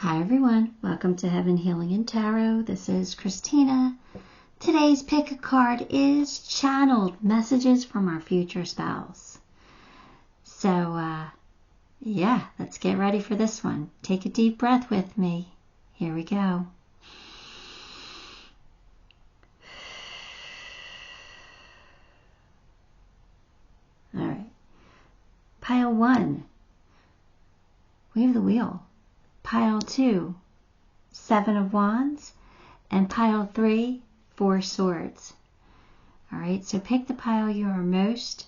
Hi everyone, welcome to Heaven Healing and Tarot. This is Christina. Today's pick a card is Channeled Messages from Our Future Spouse. So, yeah, let's get ready for this one. Take a deep breath with me. Here we go. All right. Pile 1, we have the Wheel. Pile 2, 7 of Wands, and pile 3, 4 Swords. All right, so pick the pile you are most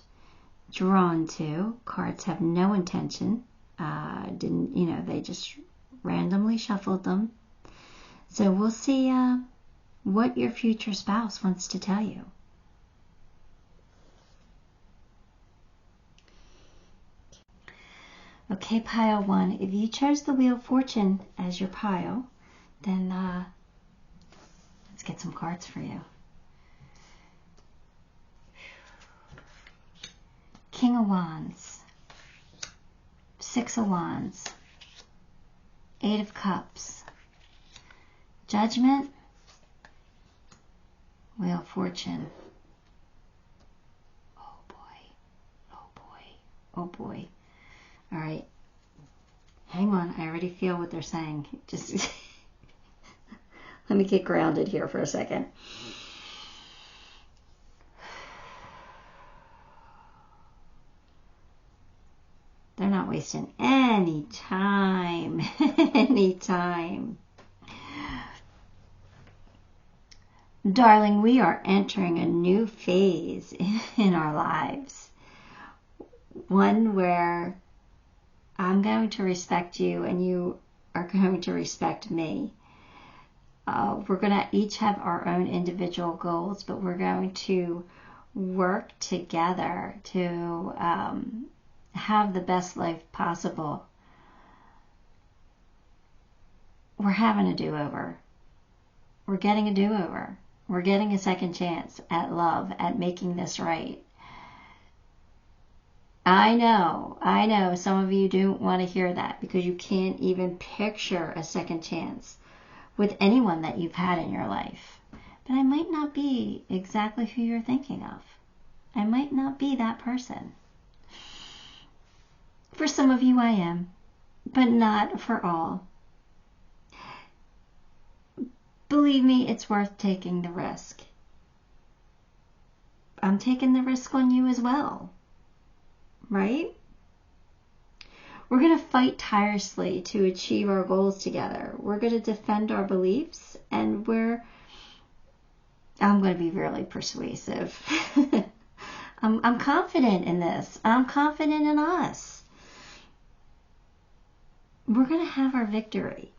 drawn to. Cards have no intention. They just randomly shuffled them. So we'll see what your future spouse wants to tell you. Okay, pile 1. If you chose the Wheel of Fortune as your pile, then let's get some cards for you. King of Wands, 6 of Wands, 8 of Cups, Judgment, Wheel of Fortune. Oh boy, oh boy, oh boy. All right, hang on. I already feel what they're saying. Just let me get grounded here for a second. They're not wasting any time. Any time. Darling, we are entering a new phase in our lives. One where I'm going to respect you and you are going to respect me. We're going to each have our own individual goals, but we're going to work together to have the best life possible. We're having a do-over. We're getting a do-over. We're getting a second chance at love, at making this right. I know some of you don't want to hear that because you can't even picture a second chance with anyone that you've had in your life. But I might not be exactly who you're thinking of. I might not be that person. For some of you I am, but not for all. Believe me, it's worth taking the risk. I'm taking the risk on you as well. Right? We're going to fight tirelessly to achieve our goals together. We're going to defend our beliefs, and I'm going to be really persuasive. I'm confident in this. I'm confident in us. We're going to have our victory.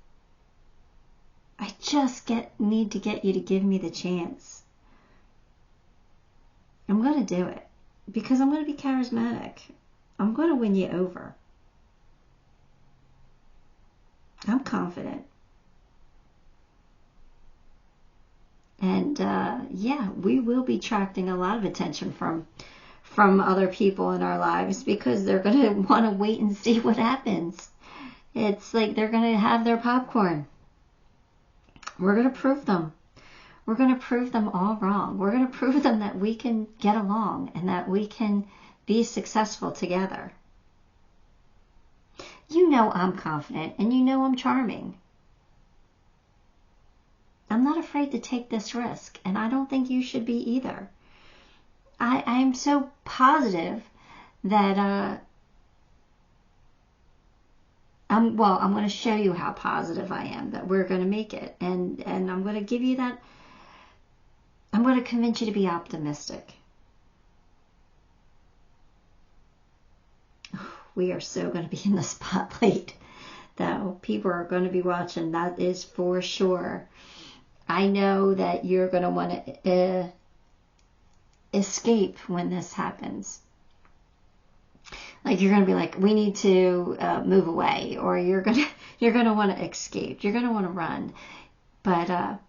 I just need to get you to give me the chance. I'm going to do it. Because I'm going to be charismatic. I'm going to win you over. I'm confident. And yeah, we will be attracting a lot of attention from other people in our lives because they're going to want to wait and see what happens. It's like they're going to have their popcorn. We're going to prove them. We're going to prove them all wrong. We're going to prove them that we can get along and that we can be successful together. You know I'm confident and you know I'm charming. I'm not afraid to take this risk, and I don't think you should be either. I am so positive that I'm going to show you how positive I am, that we're going to make it. And I'm going to give you that. I'm going to convince you to be optimistic. We are so going to be in the spotlight, though. People are going to be watching. That is for sure. I know that you're going to want to escape when this happens. Like you're going to be like, we need to move away, or you're going to want to escape. You're going to want to run, but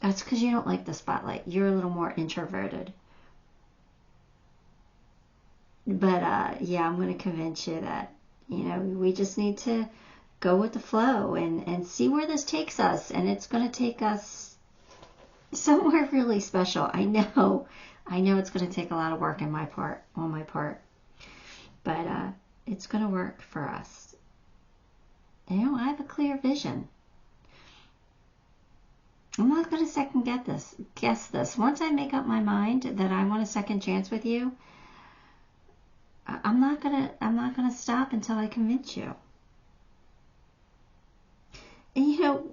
that's because you don't like the spotlight. You're a little more introverted. But yeah, I'm going to convince you that we just need to go with the flow and see where this takes us. And it's going to take us somewhere really special. I know it's going to take a lot of work on my part, but it's going to work for us. You know, I have a clear vision. I'm not going to second guess this. Once I make up my mind that I want a second chance with you, I'm not gonna stop until I convince you. And you know,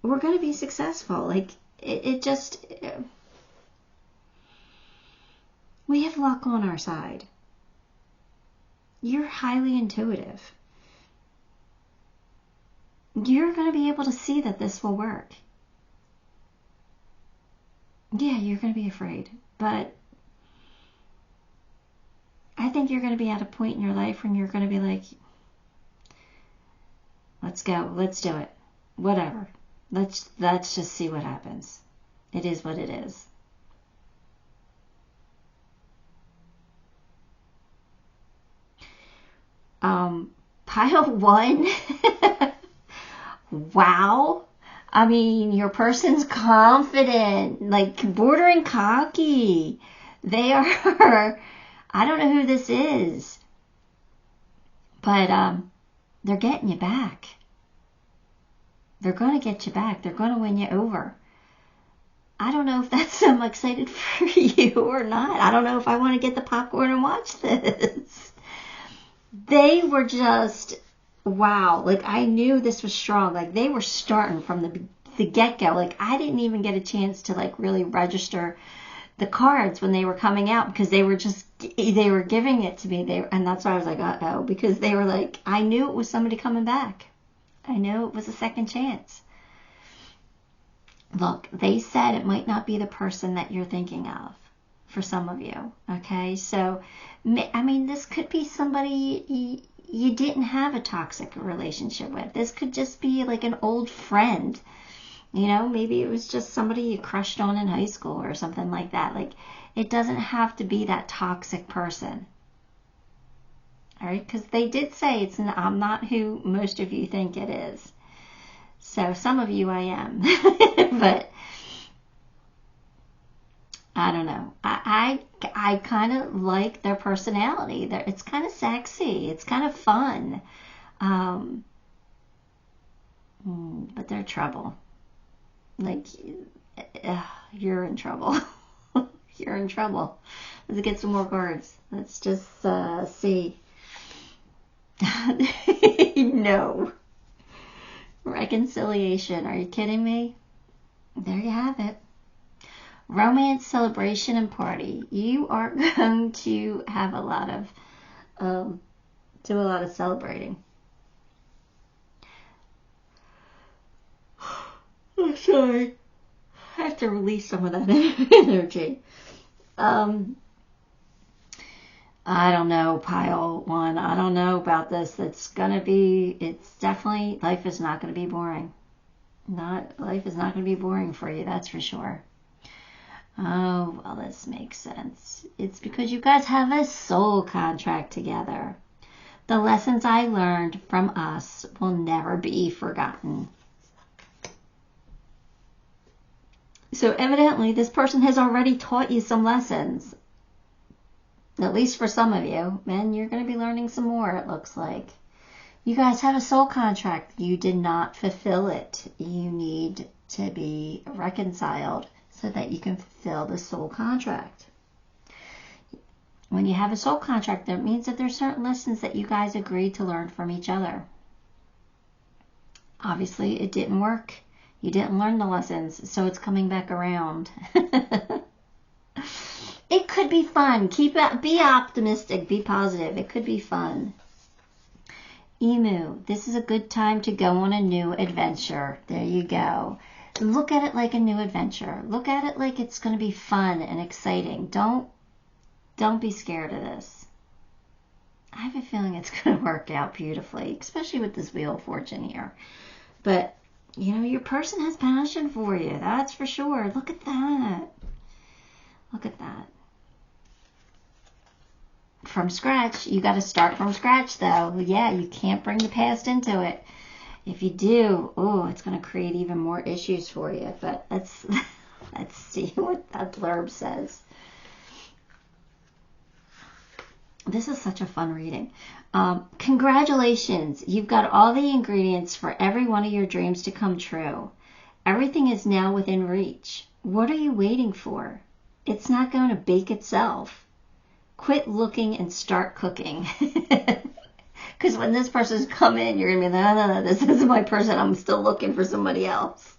we're gonna be successful. Like we have luck on our side. You're highly intuitive. You're going to be able to see that this will work. Yeah, you're going to be afraid, but I think you're going to be at a point in your life when you're going to be like, let's go, let's do it, whatever. Let's just see what happens. It is what it is. Pile 1. Wow. I mean, your person's confident, like bordering cocky. They are, I don't know who this is, but they're getting you back. They're going to get you back. They're going to win you over. I don't know if that's I'm excited for you or not. I don't know if I want to get the popcorn and watch this. They were just, wow. Like, I knew this was strong. Like, they were starting from the get-go. Like, I didn't even get a chance to, like, really register the cards when they were coming out because they were giving it to me. And that's why I was like, uh-oh. Because they were like, I knew it was somebody coming back. I knew it was a second chance. Look, they said it might not be the person that you're thinking of for some of you, okay? So, I mean, this could be somebody you didn't have a toxic relationship with. This could just be like an old friend. You know, maybe it was just somebody you crushed on in high school or something like that. Like, it doesn't have to be that toxic person. All right? Because they did say I'm not who most of you think it is. So some of you I am. But I don't know. I kind of like their personality. It's kind of sexy. It's kind of fun. But they're trouble. Like, you're in trouble. You're in trouble. Let's get some more cards. Let's just see. No. Reconciliation. Are you kidding me? There you have it. Romance, celebration, and party. You are going to have a lot of, do a lot of celebrating. Oh, sorry. I have to release some of that energy. I don't know, pile 1. I don't know about this. It's definitely, life is not going to be boring. Life is not going to be boring for you, that's for sure. Oh, well, this makes sense. It's because you guys have a soul contract together. The lessons I learned from us will never be forgotten. So evidently, this person has already taught you some lessons. At least for some of you. And you're going to be learning some more, it looks like. You guys have a soul contract. You did not fulfill it. You need to be reconciled so that you can fulfill the soul contract. When you have a soul contract, that means that there's certain lessons that you guys agreed to learn from each other. Obviously, it didn't work. You didn't learn the lessons, so it's coming back around. It could be fun. Be optimistic. Be positive. It could be fun. Emu, this is a good time to go on a new adventure. There you go. Look at it like a new adventure. Look at it like it's going to be fun and exciting. Don't be scared of this. I have a feeling it's going to work out beautifully, especially with this Wheel of Fortune here. But, you know, your person has passion for you. That's for sure. Look at that. Look at that. from scratch. You got to start from scratch, though. Yeah, you can't bring the past into it. If you do, oh, it's going to create even more issues for you. But let's see what that blurb says. This is such a fun reading. Congratulations. You've got all the ingredients for every one of your dreams to come true. Everything is now within reach. What are you waiting for? It's not going to bake itself. Quit looking and start cooking. Because when this person's come in, you're going to be like, no, this isn't my person. I'm still looking for somebody else.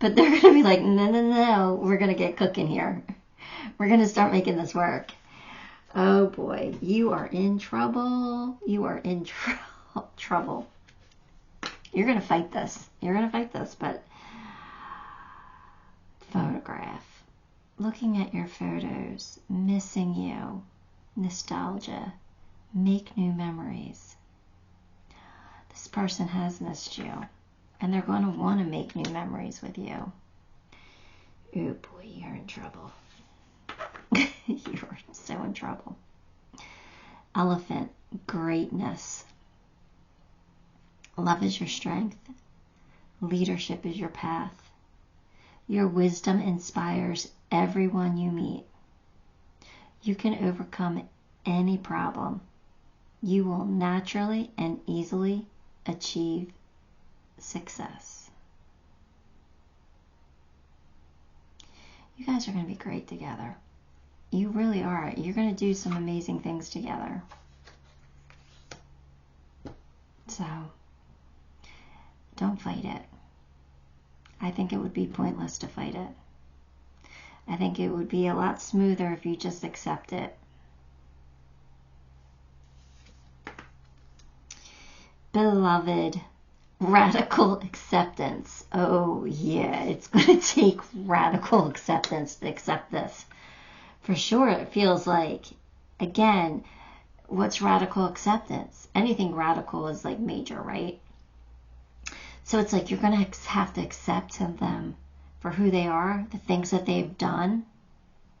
But they're going to be like, no, we're going to get cooking here. We're going to start making this work. Oh boy, you are in trouble. You are in trouble. You're going to fight this. You're going to fight this, but photograph. Looking at your photos, missing you, nostalgia, make new memories. This person has missed you, and they're going to want to make new memories with you. Oh boy, you're in trouble. You're so in trouble. Elephant, greatness. Love is your strength. Leadership is your path. Your wisdom inspires everyone you meet. You can overcome any problem. You will naturally and easily achieve success. You guys are going to be great together. You really are. You're going to do some amazing things together. So, don't fight it. I think it would be pointless to fight it. I think it would be a lot smoother if you just accept it. Beloved, radical acceptance. Oh yeah, it's going to take radical acceptance to accept this. For sure, it feels like, again, what's radical acceptance? Anything radical is like major, right? So it's like you're going to have to accept them for who they are, the things that they've done,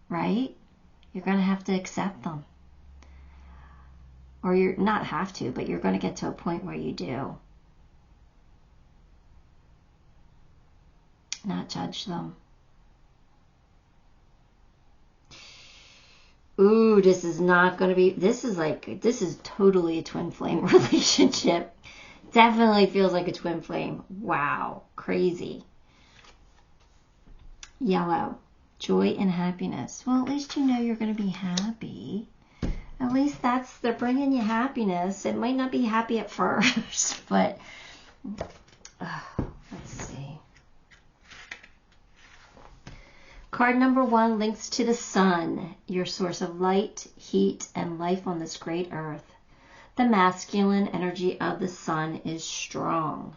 right? You're going to have to accept them. Or you're not have to, but you're going to get to a point where you do. Not judge them. Ooh, this is not going to be, this is totally a twin flame relationship. Definitely feels like a twin flame. Wow, crazy. Yellow, joy and happiness. Well, at least you know you're going to be happy. At least they're bringing you happiness. It might not be happy at first, but let's see. Card number 1 links to the sun, your source of light, heat, and life on this great earth. The masculine energy of the sun is strong.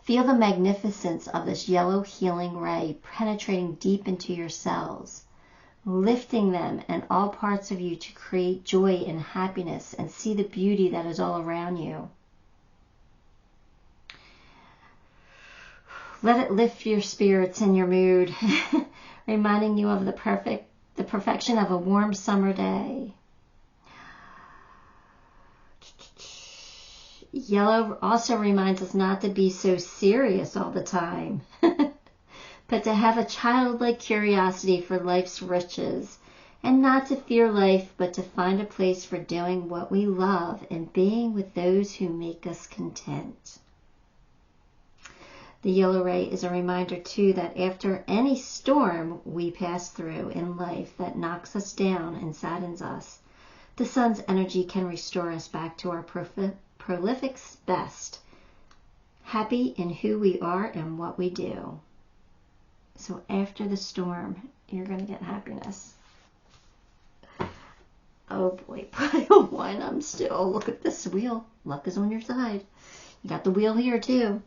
Feel the magnificence of this yellow healing ray penetrating deep into your cells, lifting them and all parts of you to create joy and happiness and see the beauty that is all around you. Let it lift your spirits and your mood, reminding you of the perfection of a warm summer day. Yellow also reminds us not to be so serious all the time, but to have a childlike curiosity for life's riches, and not to fear life, but to find a place for doing what we love and being with those who make us content. The yellow ray is a reminder, too, that after any storm we pass through in life that knocks us down and saddens us, the sun's energy can restore us back to our prolific best, happy in who we are and what we do. So after the storm, you're going to get happiness. Oh boy, pile 1, look at this wheel. Luck is on your side. You got the wheel here too.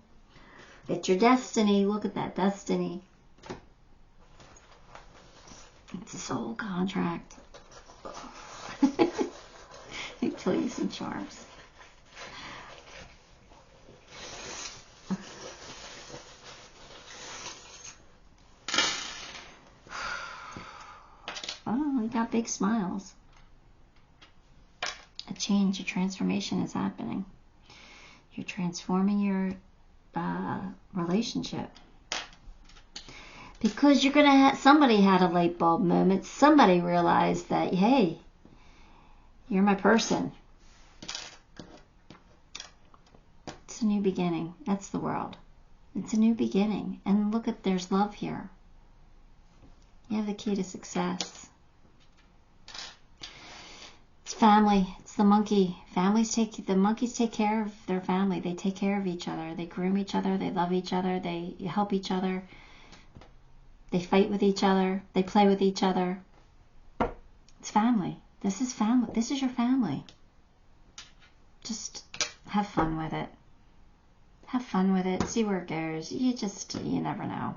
It's your destiny. Look at that destiny. It's a soul contract. Let me tell you some charms. Oh, you got big smiles. change, a transformation is happening. You're transforming your relationship. Because you're going to have, somebody had a light bulb moment. Somebody realized that, hey, you're my person. It's a new beginning. That's the world. It's a new beginning. And look at, there's love here. You have the key to success. It's family. It's the monkey. The monkeys take care of their family. They take care of each other. They groom each other. They love each other. They help each other. They fight with each other. They play with each other. It's family. This is family. This is your family. Just have fun with it. Have fun with it. See where it goes. You never know.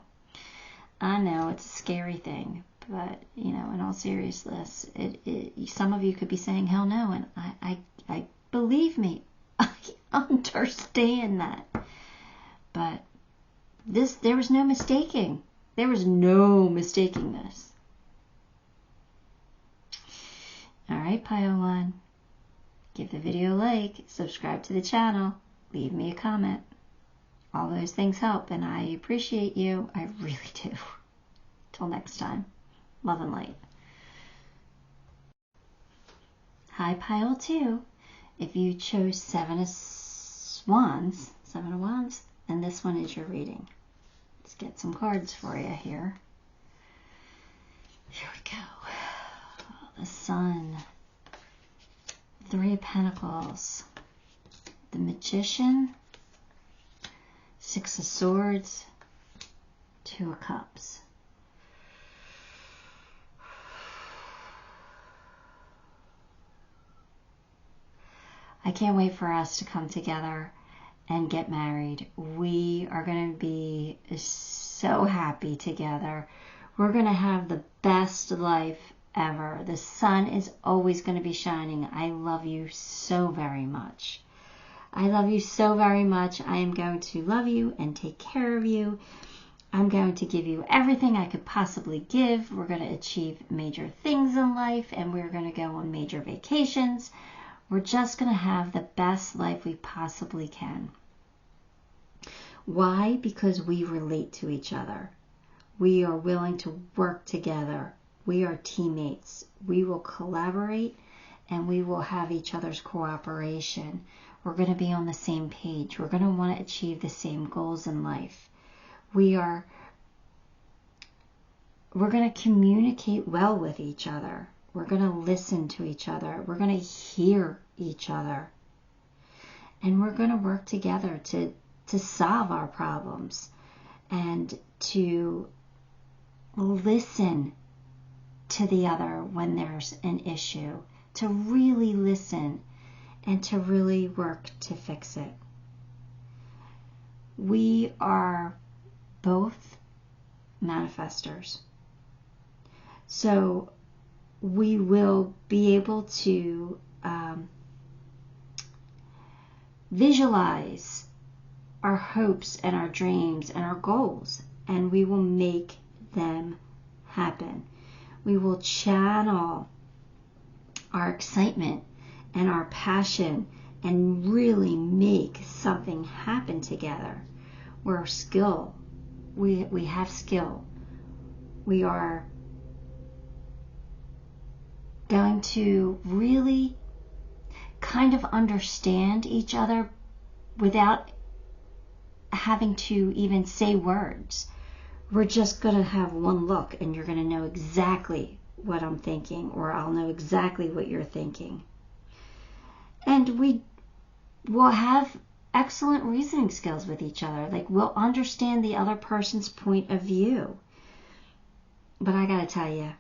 I know it's a scary thing, but, you know, in all seriousness, some of you could be saying, hell no, and I believe me, I understand that. But there was no mistaking. There was no mistaking this. All right, Pile 1. Give the video a like, subscribe to the channel, leave me a comment. All those things help, and I appreciate you. I really do. Till next time, love and light. Hi, Pile 2. If you chose Seven of Wands, then this one is your reading. Let's get some cards for you here. Here we go. The Sun. 3 of Pentacles. The Magician. 6 of Swords. 2 of Cups. I can't wait for us to come together and get married. We are going to be so happy together. We're going to have the best life ever. The sun is always going to be shining. I love you so very much. I love you so very much. I am going to love you and take care of you. I'm going to give you everything I could possibly give. We're going to achieve major things in life, and we're going to go on major vacations. We're just going to have the best life we possibly can. Why? Because we relate to each other. We are willing to work together. We are teammates. We will collaborate, and we will have each other's cooperation. We're going to be on the same page. We're going to want to achieve the same goals in life. We're going to communicate well with each other. We're going to listen to each other. We're going to hear each other. And we're going to work together to solve our problems and to listen to the other when there's an issue, to really listen and to really work to fix it. We are both manifestors. So we will be able to visualize our hopes and our dreams and our goals, and we will make them happen. We will channel our excitement and our passion and really make something happen together. We're skilled. We have skill. We are going to really kind of understand each other without having to even say words. We're just going to have one look, and you're going to know exactly what I'm thinking, or I'll know exactly what you're thinking. And we will have excellent reasoning skills with each other. Like, we'll understand the other person's point of view. But I got to tell you,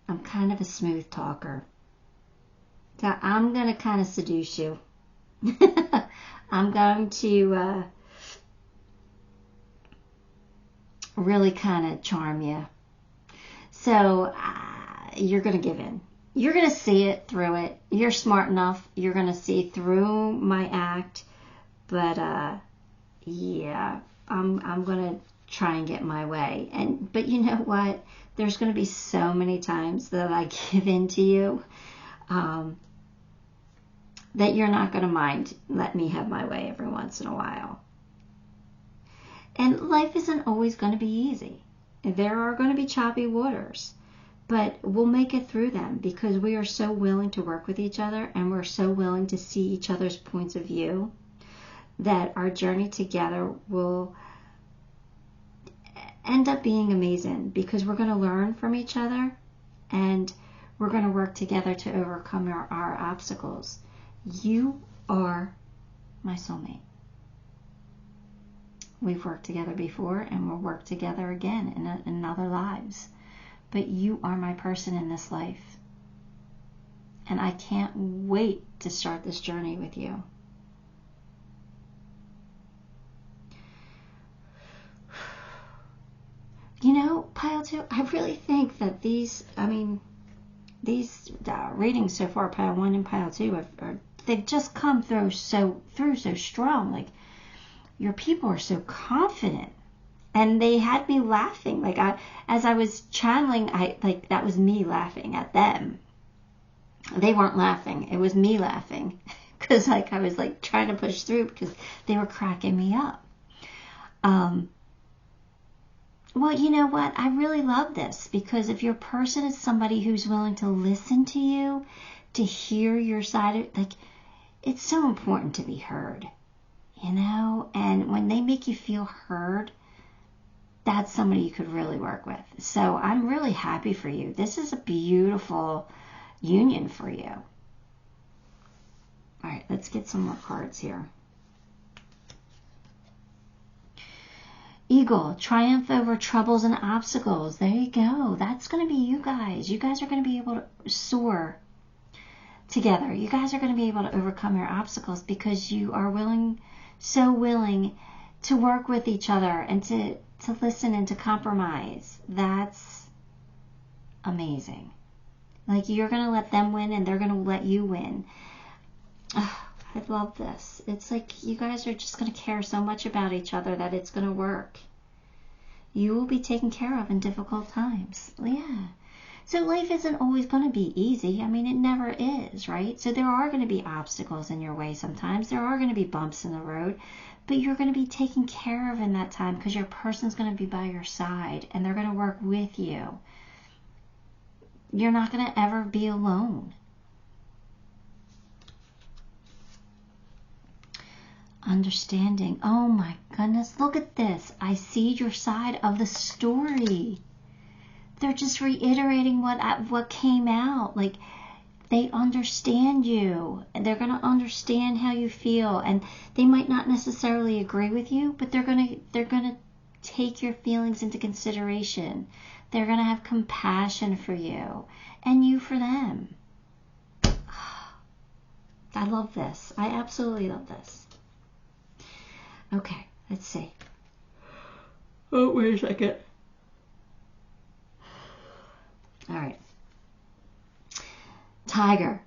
I'm kind of a smooth talker. So I'm going to kind of seduce you. I'm going to really kind of charm you. So you're going to give in. You're going to see it through it. You're smart enough. You're going to see through my act. But yeah, I'm going to try and get my way. But you know what? There's going to be so many times that I give in to you. that you're not going to mind let me have my way every once in a while. And life isn't always going to be easy. There are going to be choppy waters, but we'll make it through them because we are so willing to work with each other and we're so willing to see each other's points of view that our journey together will end up being amazing because we're going to learn from each other and we're going to work together to overcome our obstacles. You are my soulmate. We've worked together before and we'll work together again in other lives. But you are my person in this life. And I can't wait to start this journey with you. You know, Pile 2, I really think that these readings so far, Pile 1 and Pile 2, they've just come through so strong. Like, your people are so confident. And they had me laughing. Like, as I was channeling, that was me laughing at them. They weren't laughing. It was me laughing. Because, I was, trying to push through because they were cracking me up. Well, you know what? I really love this because if your person is somebody who's willing to listen to you, to hear your side, it's so important to be heard, you know? And when they make you feel heard, that's somebody you could really work with. So I'm really happy for you. This is a beautiful union for you. All right, let's get some more cards here. Eagle, triumph over troubles and obstacles. There you go. That's going to be you guys. You guys are going to be able to soar together. You guys are going to be able to overcome your obstacles because you are so willing to work with each other and to listen and to compromise. That's amazing. You're going to let them win and they're going to let you win. Oh, I love this. It's like you guys are just going to care so much about each other that it's going to work. You will be taken care of in difficult times. Yeah. So life isn't always going to be easy. I mean, it never is, right? So there are going to be obstacles in your way sometimes. There are going to be bumps in the road. But you're going to be taken care of in that time because your person's going to be by your side and they're going to work with you. You're not going to ever be alone. Understanding. Oh my goodness, look at this. I see your side of the story. They're just reiterating what came out. They understand you. They're going to understand how you feel, and they might not necessarily agree with you, but they're going to take your feelings into consideration. They're going to have compassion for you and you for them. I love this. I absolutely love this. Okay, let's see. Oh, wait a second. All right. Tiger,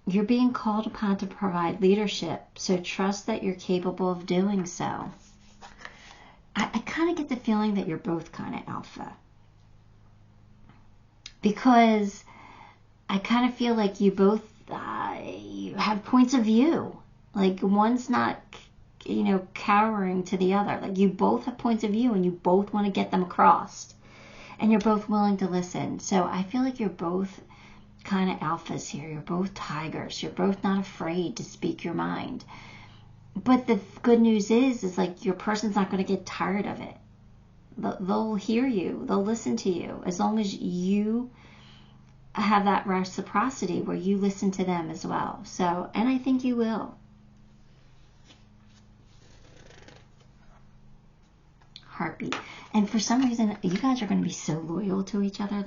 you're being called upon to provide leadership, so trust that you're capable of doing so. I kind of get the feeling that you're both kind of alpha. Because I kind of feel like you both you have points of view. One's not cowering to the other. You both have points of view and you both want to get them across. And you're both willing to listen. So I feel like you're both kind of alphas here. You're both tigers. You're both not afraid to speak your mind. But the good news is your person's not going to get tired of it. They'll hear you. They'll listen to you. As long as you have that reciprocity where you listen to them as well. So, and I think you will. Heartbeat. And for some reason, you guys are going to be so loyal to each other.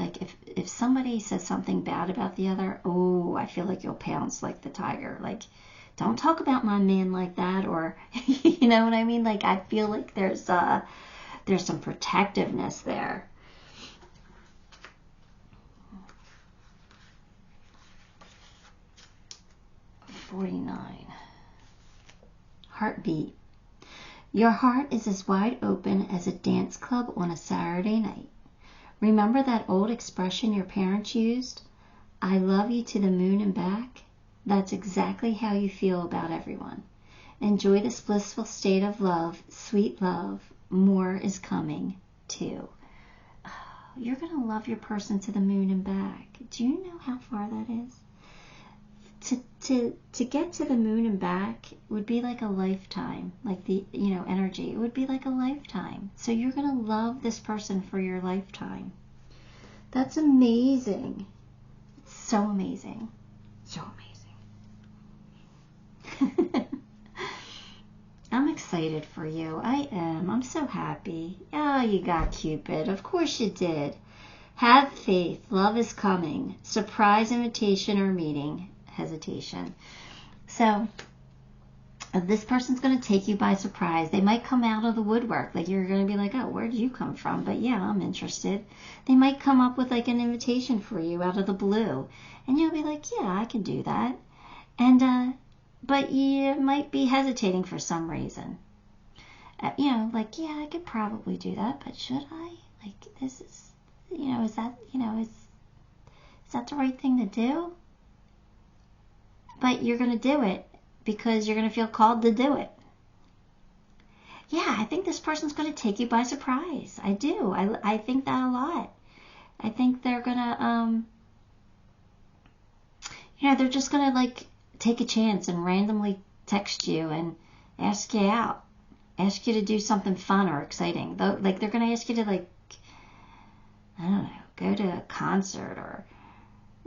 If somebody says something bad about the other, oh, I feel like you'll pounce like the tiger. Don't talk about my man like that, or you know what I mean? I feel like there's some protectiveness there. $49. Heartbeat. Your heart is as wide open as a dance club on a Saturday night. Remember that old expression your parents used? I love you to the moon and back? That's exactly how you feel about everyone. Enjoy this blissful state of love, sweet love. More is coming too. Oh, you're going to love your person to the moon and back. Do you know how far that is? To get to the moon and back would be like a lifetime, like the, energy. It would be like a lifetime. So you're going to love this person for your lifetime. That's amazing. It's so amazing. So amazing. I'm excited for you. I am. I'm so happy. Oh, you got Cupid. Of course you did. Have faith. Love is coming. Surprise invitation or meeting. Hesitation. So this person's going to take you by surprise. They might come out of the woodwork. Like you're going to be like, oh, where did you come from? But yeah, I'm interested. They might come up with like an invitation for you out of the blue. And you'll be like, yeah, I can do that. And, but you might be hesitating for some reason. Like, yeah, I could probably do that, but should I? Like, this is, is that, is that the right thing to do? But you're going to do it because you're going to feel called to do it. Yeah, I think this person's going to take you by surprise. I do. I think that a lot. I think they're going to, they're just going to like take a chance and randomly text you and ask you out. Ask you to do something fun or exciting. Like they're going to ask you to like, I don't know, go to a concert or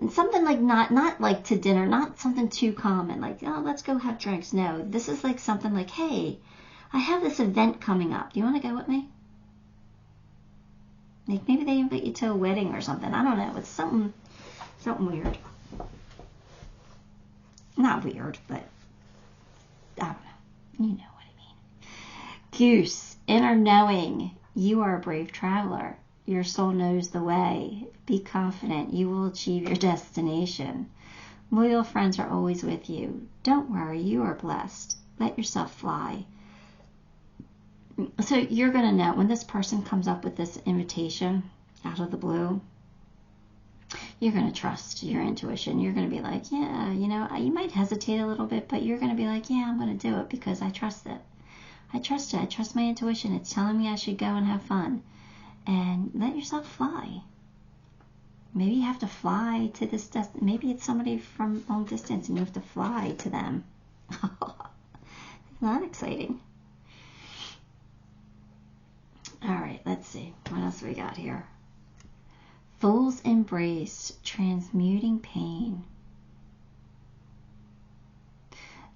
something like not like to dinner, not something too common, like, oh, let's go have drinks. No, this is like something like, hey, I have this event coming up. Do you want to go with me? Like maybe they invite you to a wedding or something. I don't know. It's something weird. Not weird, but I don't know. You know what I mean. Goose, inner knowing. You are a brave traveler. Your soul knows the way. Be confident. You will achieve your destination. Loyal friends are always with you. Don't worry. You are blessed. Let yourself fly. So you're going to know when this person comes up with this invitation out of the blue, you're going to trust your intuition. You're going to be like, yeah, you might hesitate a little bit, but you're going to be like, yeah, I'm going to do it because I trust it. I trust it. I trust my intuition. It's telling me I should go and have fun. And let yourself fly. Maybe you have to fly to this maybe it's somebody from long distance and you have to fly to them. Isn't that exciting? All right, let's see. What else we got here? Fool's embrace, transmuting pain.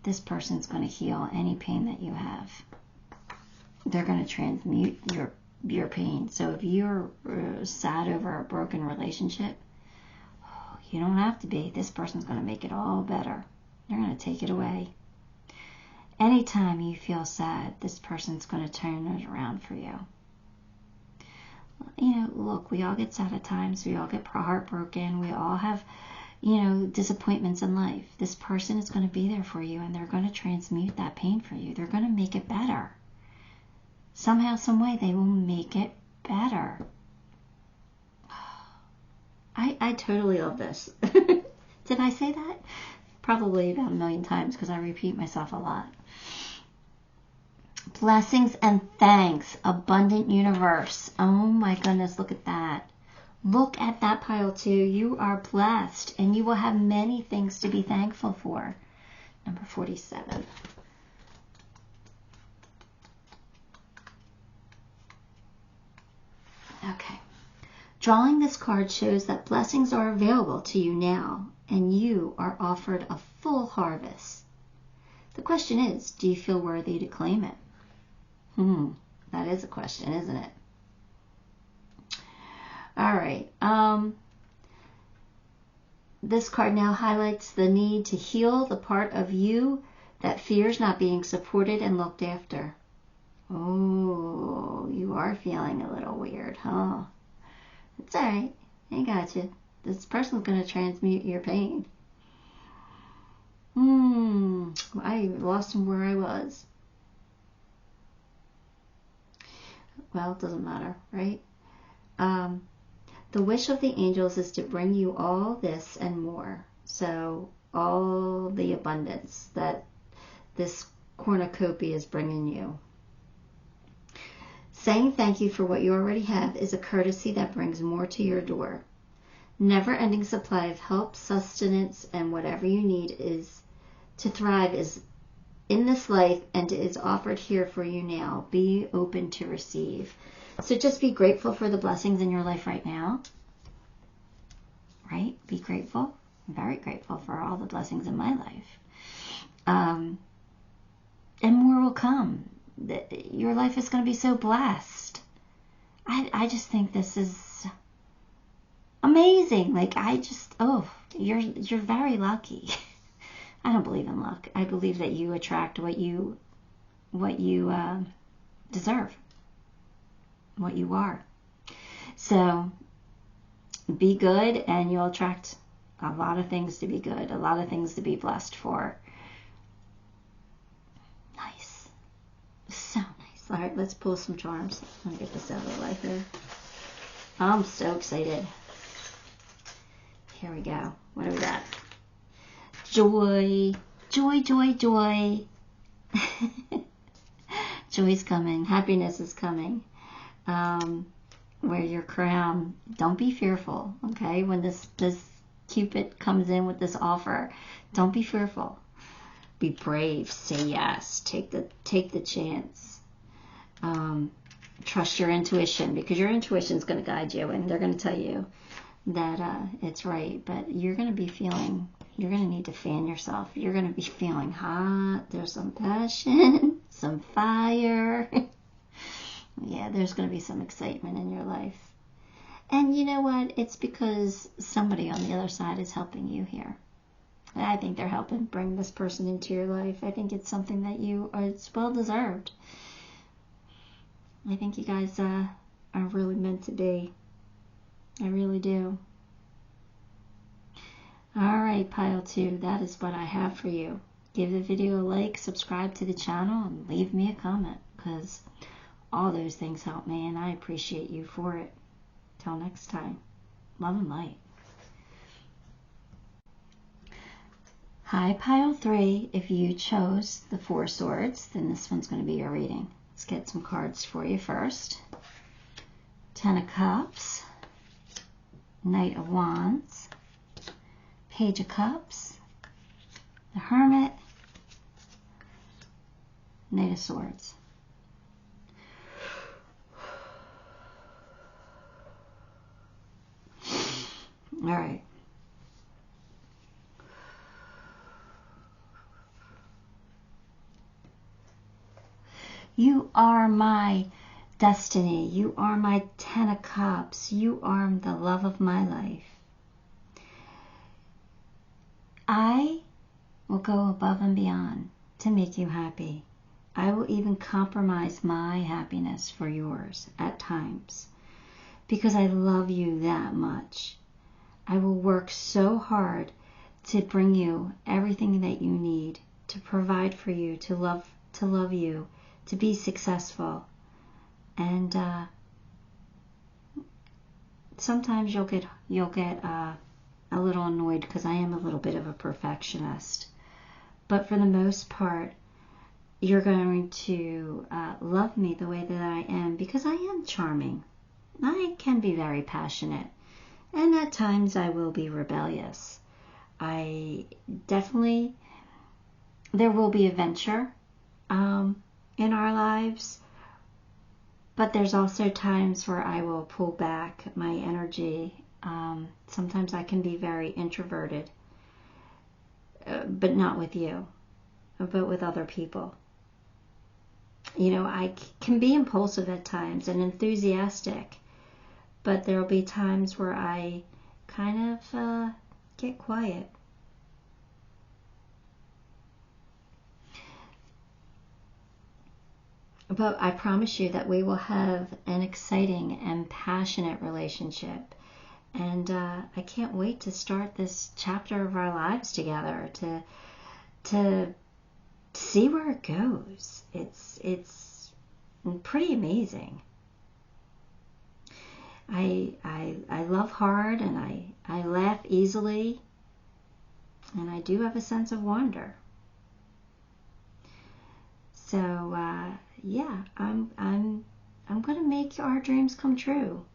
This person's going to heal any pain that you have. They're going to transmute your pain. So if you're sad over a broken relationship, you don't have to be. This person's going to make it all better. They're going to take it away. Anytime you feel sad, this person's going to turn it around for you. Look, we all get sad at times. We all get heartbroken. We all have, disappointments in life. This person is going to be there for you, and they're going to transmute that pain for you. They're going to make it better. Somehow, some way, they will make it better. I totally love this. Did I say that? Probably about 1,000,000 times because I repeat myself a lot. Blessings and thanks. Abundant universe. Oh my goodness, look at that. Look at that pile too. You are blessed and you will have many things to be thankful for. Number 47. Okay. Drawing this card shows that blessings are available to you now and you are offered a full harvest. The question is, do you feel worthy to claim it? That is a question, isn't it? All right. This card now highlights the need to heal the part of you that fears not being supported and looked after. Oh, you are feeling a little weird, huh? It's all right. I got you. This person's going to transmute your pain. I lost where I was. Well, it doesn't matter, right? The wish of the angels is to bring you all this and more. So all the abundance that this cornucopia is bringing you. Saying thank you for what you already have is a courtesy that brings more to your door. Never-ending supply of help, sustenance, and whatever you need is to thrive is in this life and is offered here for you now. Be open to receive. So just be grateful for the blessings in your life right now. Right? Be grateful. I'm very grateful for all the blessings in my life. And more will come. Your life is going to be so blessed. I just think this is amazing. Like, you're very lucky. I don't believe in luck. I believe that you attract what you deserve, what you are. So be good, and you'll attract a lot of things to be good, a lot of things to be blessed for. Nice. So nice. All right, let's pull some charms. Let me get this out of the way here. I'm so excited. Here we go. What do we got? Joy. Joy, joy, joy. Joy's coming. Happiness is coming. Wear your crown. Don't be fearful, okay? When this Cupid comes in with this offer, don't be fearful. Be brave. Say yes. Take the chance. Trust your intuition, because your intuition is going to guide you, and they're going to tell you that it's right. But you're going to be feeling. You're going to need to fan yourself. You're going to be feeling hot. There's some passion, some fire. Yeah, there's going to be some excitement in your life. And you know what? It's because somebody on the other side is helping you here. I think they're helping bring this person into your life. I think it's something that it's well deserved. I think you guys are really meant to be. I really do. Alright, pile 2, that is what I have for you. Give the video a like, subscribe to the channel, and leave me a comment, because all those things help me, and I appreciate you for it. Till next time, love and light. Hi, pile 3. If you chose the 4 swords, then this one's going to be your reading. Let's get some cards for you first. 10 of Cups, Knight of Wands, Page of Cups, the Hermit, Knight of Swords. All right. You are my destiny. You are my 10 of Cups. You are the love of my life. I will go above and beyond to make you happy. I will even compromise my happiness for yours at times, because I love you that much. I will work so hard to bring you everything that you need, to provide for you, to love you, to be successful. And sometimes you'll get a little annoyed, because I am a little bit of a perfectionist. But for the most part, you're going to love me the way that I am, because I am charming. I can be very passionate. And at times I will be rebellious. There will be adventure in our lives. But there's also times where I will pull back my energy. Sometimes I can be very introverted, but not with you, but with other people. You know, I can be impulsive at times and enthusiastic, but there will be times where I kind of get quiet. But I promise you that we will have an exciting and passionate relationship. And I can't wait to start this chapter of our lives together, to see where it goes. It's pretty amazing. I love hard, and I laugh easily. And I do have a sense of wonder. So, yeah, I'm going to make our dreams come true.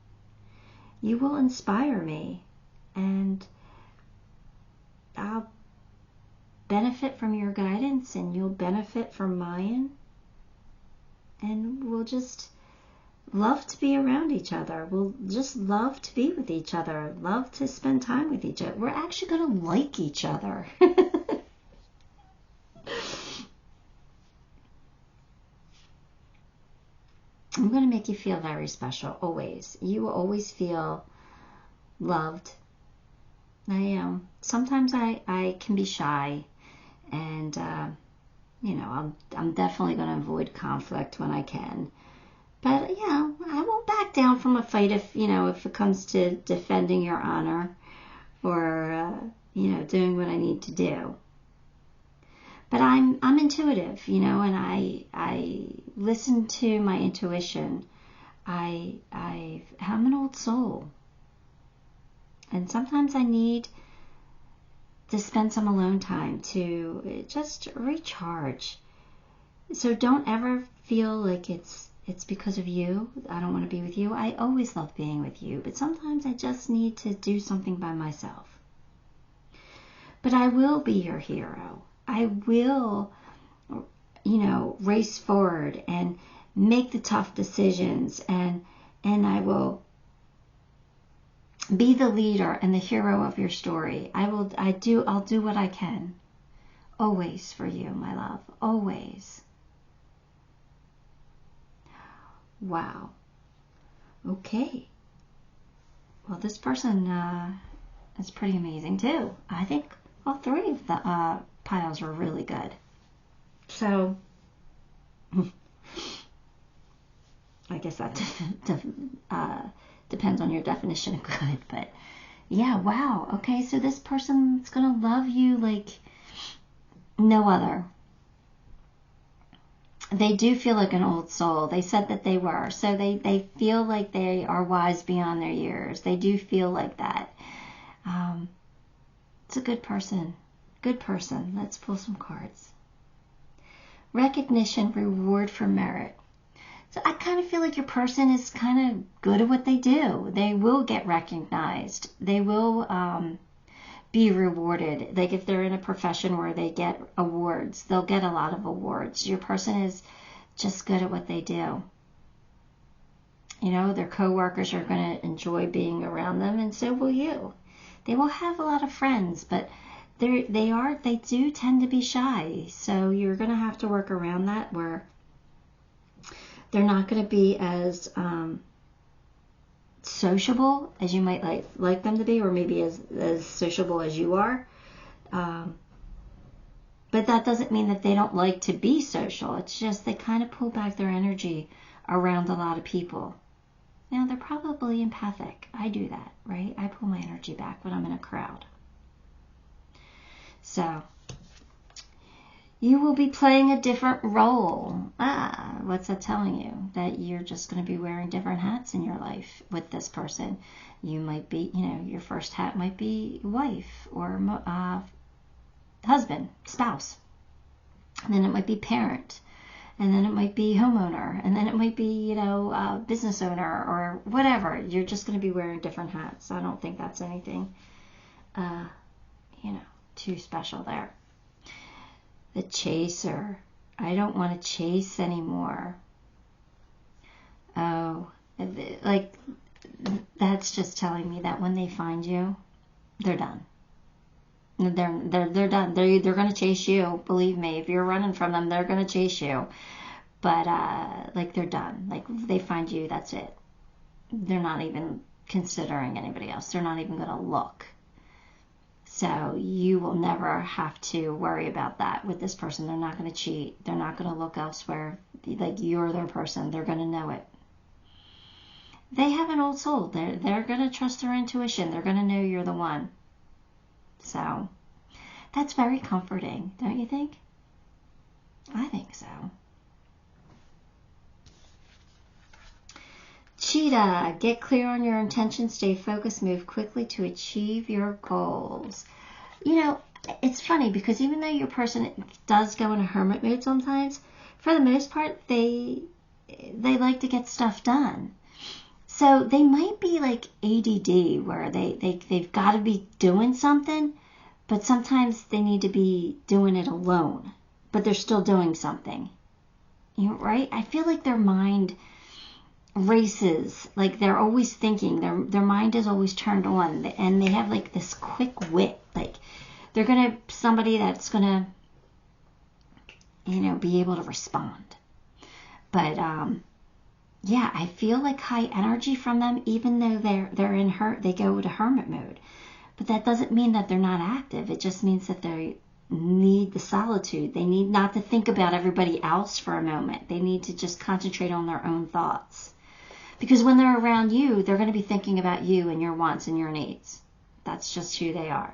You will inspire me, and I'll benefit from your guidance, and you'll benefit from mine, and we'll just love to be around each other. We'll just love to be with each other, love to spend time with each other. We're actually going to like each other. I'm going to make you feel very special, always. You will always feel loved. I am. Sometimes I can be shy, and, you know, I'm definitely going to avoid conflict when I can. But, yeah, I won't back down from a fight if it comes to defending your honor or, doing what I need to do. But I'm intuitive, and I listen to my intuition. I'm an old soul. And sometimes I need to spend some alone time to just recharge. So don't ever feel like it's because of you. I don't want to be with you. I always love being with you. But sometimes I just need to do something by myself. But I will be your hero. I will, race forward and make the tough decisions, and I will be the leader and the hero of your story. I'll do what I can. Always for you, my love. Always. Wow. Okay. Well, this person is pretty amazing too. I think all three of the piles were really good. So, I guess that depends on your definition of good. But, yeah, wow. Okay, so this person's going to love you like no other. They do feel like an old soul. They said that they were. So they feel like they are wise beyond their years. They do feel like that. It's a good person. Good person. Let's pull some cards. Recognition, reward for merit. So I kind of feel like your person is kind of good at what they do. They will get recognized. They will be rewarded. Like if they're in a profession where they get awards, they'll get a lot of awards. Your person is just good at what they do. Their coworkers are going to enjoy being around them, and so will you. They will have a lot of friends, but they do tend to be shy. So you're going to have to work around that, where they're not going to be as sociable as you might like them to be, or maybe as sociable as you are. But that doesn't mean that they don't like to be social. It's just they kind of pull back their energy around a lot of people. They're probably empathic. I do that, right? I pull my energy back when I'm in a crowd. So, you will be playing a different role. What's that telling you? That you're just going to be wearing different hats in your life with this person. You might be, your first hat might be wife or husband, spouse. And then it might be parent. And then it might be homeowner. And then it might be, business owner or whatever. You're just going to be wearing different hats. I don't think that's anything, too special there. The chaser. I don't want to chase anymore. Oh, like that's just telling me that when they find you, they're done. They're done. They're going to chase you. Believe me, if you're running from them, they're going to chase you. But they're done. Like they find you, that's it. They're not even considering anybody else. They're not even going to look. So you will never have to worry about that with this person. They're not going to cheat. They're not going to look elsewhere. Like you're their person. They're going to know it. They have an old soul. They're going to trust their intuition. They're going to know you're the one. So that's very comforting, don't you think? I think so. Cheetah, get clear on your intentions, stay focused, move quickly to achieve your goals. it's funny because even though your person does go into hermit mode sometimes, for the most part, they like to get stuff done. So they might be like ADD, where they've got to be doing something, but sometimes they need to be doing it alone, but they're still doing something. You know, right? I feel like their mind races, like they're always thinking, their mind is always turned on, and they have like this quick wit, like they're gonna somebody that's gonna, you know, be able to respond. But yeah, I feel like high energy from them, even though they're in they go to hermit mode. But that doesn't mean that they're not active. It just means that they need the solitude. They need not to think about everybody else for a moment. They need to just concentrate on their own thoughts. Because when they're around you, they're going to be thinking about you and your wants and your needs. That's just who they are.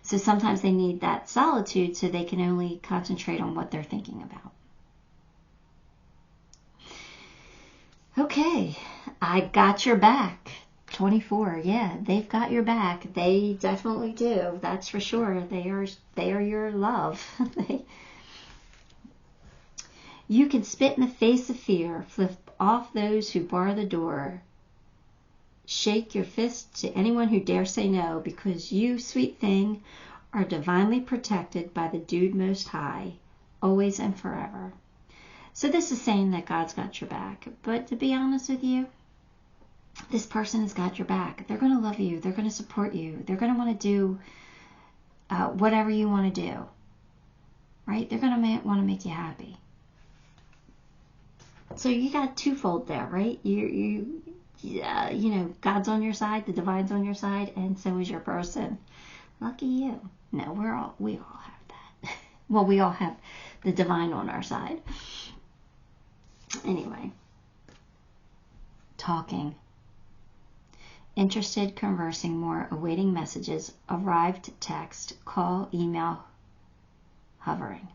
So sometimes they need that solitude so they can only concentrate on what they're thinking about. Okay, I got your back. 24, yeah, they've got your back. They definitely do. That's for sure. They are your love. You can spit in the face of fear, flip off those who bar the door, shake your fist to anyone who dare say no, because you, sweet thing, are divinely protected by the Dude Most High, always and forever. So this is saying that God's got your back. But to be honest with you, this person has got your back. They're going to love you. They're going to support you. They're going to want to do whatever you want to do. Right? They're going to want to make you happy. So you got twofold there, right? You know, God's on your side, the divine's on your side, and so is your person. Lucky you. No, we all have that. Well, we all have the divine on our side. Anyway, talking. Interested, conversing more, awaiting messages, arrived text, call, email, hovering.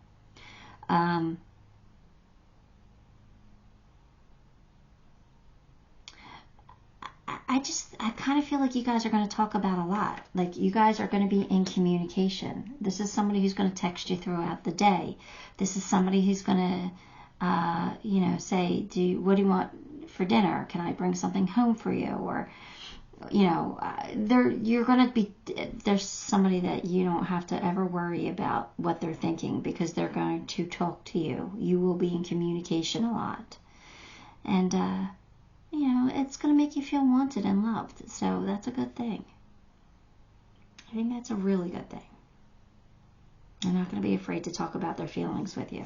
I kind of feel like you guys are going to talk about a lot. Like you guys are going to be in communication. This is somebody who's going to text you throughout the day. This is somebody who's going to, you know, say, what do you want for dinner? Can I bring something home for you? Or, you know, there's somebody that you don't have to ever worry about what they're thinking, because they're going to talk to you. You will be in communication a lot. And, you know, it's going to make you feel wanted and loved. So that's a good thing. I think that's a really good thing. They're not going to be afraid to talk about their feelings with you.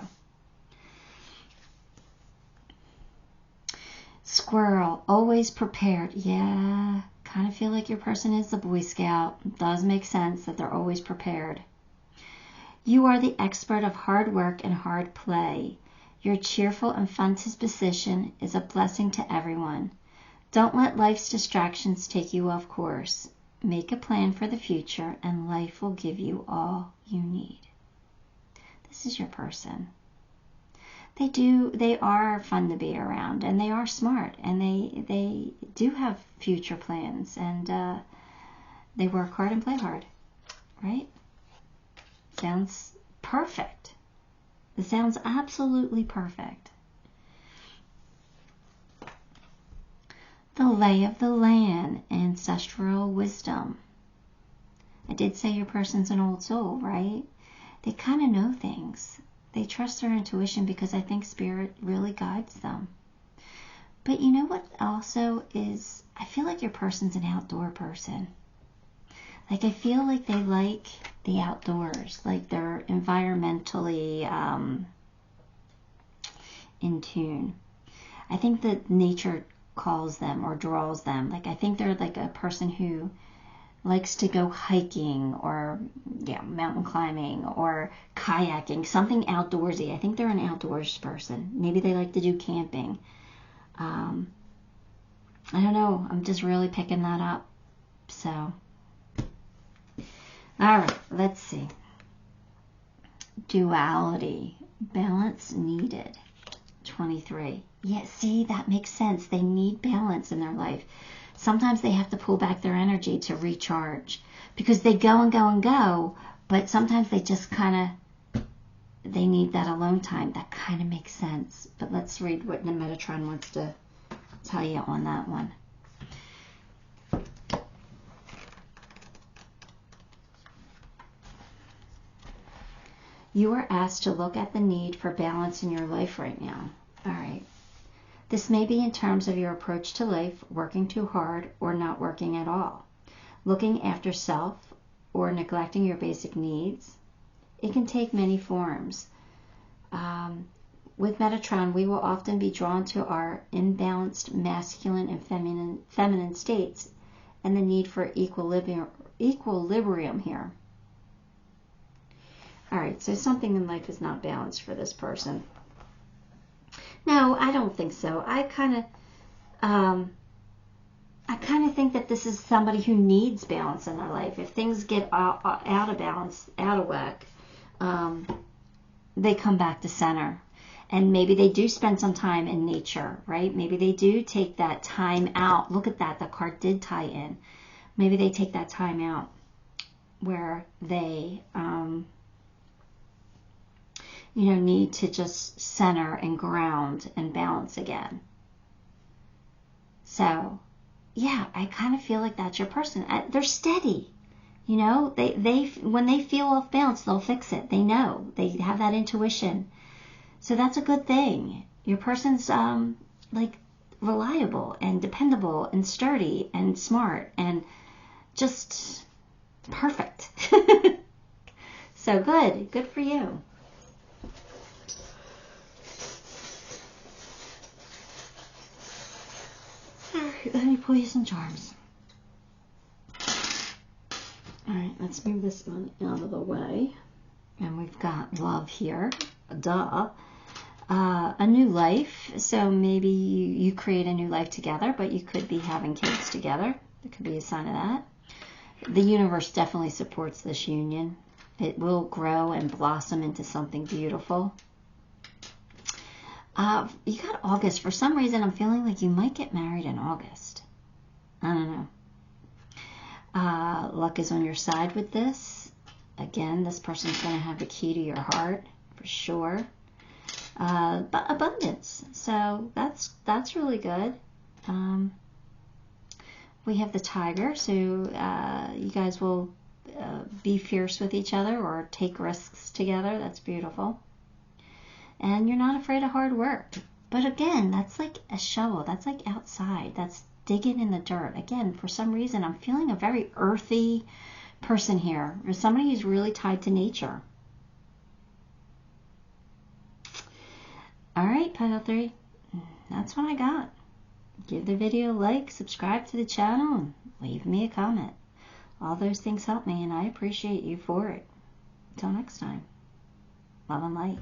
Squirrel, always prepared. Yeah, kind of feel like your person is the Boy Scout. It does make sense that they're always prepared. You are the expert of hard work and hard play. Your cheerful and fun disposition is a blessing to everyone. Don't let life's distractions take you off course. Make a plan for the future, and life will give you all you need. This is your person. They are fun to be around, and they are smart, and they do have future plans, and they work hard and play hard, right? Sounds perfect. It sounds absolutely perfect. The lay of the land, ancestral wisdom. I did say your person's an old soul, right? They kind of know things. They trust their intuition because I think spirit really guides them. But you know what also is, I feel like your person's an outdoor person. Like I feel like they like the outdoors, like they're environmentally in tune. I think that nature calls them or draws them. Like I think they're like a person who likes to go hiking or mountain climbing or kayaking, something outdoorsy. I think they're an outdoors person. Maybe they like to do camping. I don't know. I'm just really picking that up. So, all right, let's see. Duality, balance needed. 23. Yeah, see, that makes sense. They need balance in their life. Sometimes they have to pull back their energy to recharge because they go and go and go, But sometimes they just kind of, they need that alone time. That kind of makes sense. But let's read what Metatron wants to tell you on that one. You are asked to look at the need for balance in your life right now. All right. This may be in terms of your approach to life, working too hard or not working at all, looking after self or neglecting your basic needs. It can take many forms. With Metatron, we will often be drawn to our imbalanced masculine and feminine states and the need for equilibrium here. All right, so something in life is not balanced for this person. No, I don't think so. I kind of think that this is somebody who needs balance in their life. If things get out of balance, out of whack, they come back to center. And maybe they do spend some time in nature, right? Maybe they do take that time out. Look at that. The card did tie in. Maybe they take that time out where they need to just center and ground and balance again. So, yeah, I kind of feel like that's your person. They're steady. They when they feel off balance, they'll fix it. They know. They have that intuition. So that's a good thing. Your person's reliable and dependable and sturdy and smart and just perfect. So good. Good for you. Let me pull you some charms. Alright, let's move this one out of the way. And we've got love here. Duh. A new life. So maybe you create a new life together, but you could be having kids together. It could be a sign of that. The universe definitely supports this union. It will grow and blossom into something beautiful. You got August. For some reason, I'm feeling like you might get married in August. I don't know. Luck is on your side with this. Again, this person's going to have the key to your heart, for sure. But abundance. So that's really good. We have the tiger. So you guys will be fierce with each other or take risks together. That's beautiful. And you're not afraid of hard work. But again, that's like a shovel. That's like outside. That's digging in the dirt. Again, for some reason, I'm feeling a very earthy person here. Or somebody who's really tied to nature. All right, Pile 3. That's what I got. Give the video a like, subscribe to the channel, and leave me a comment. All those things help me, and I appreciate you for it. Until next time. Love and light.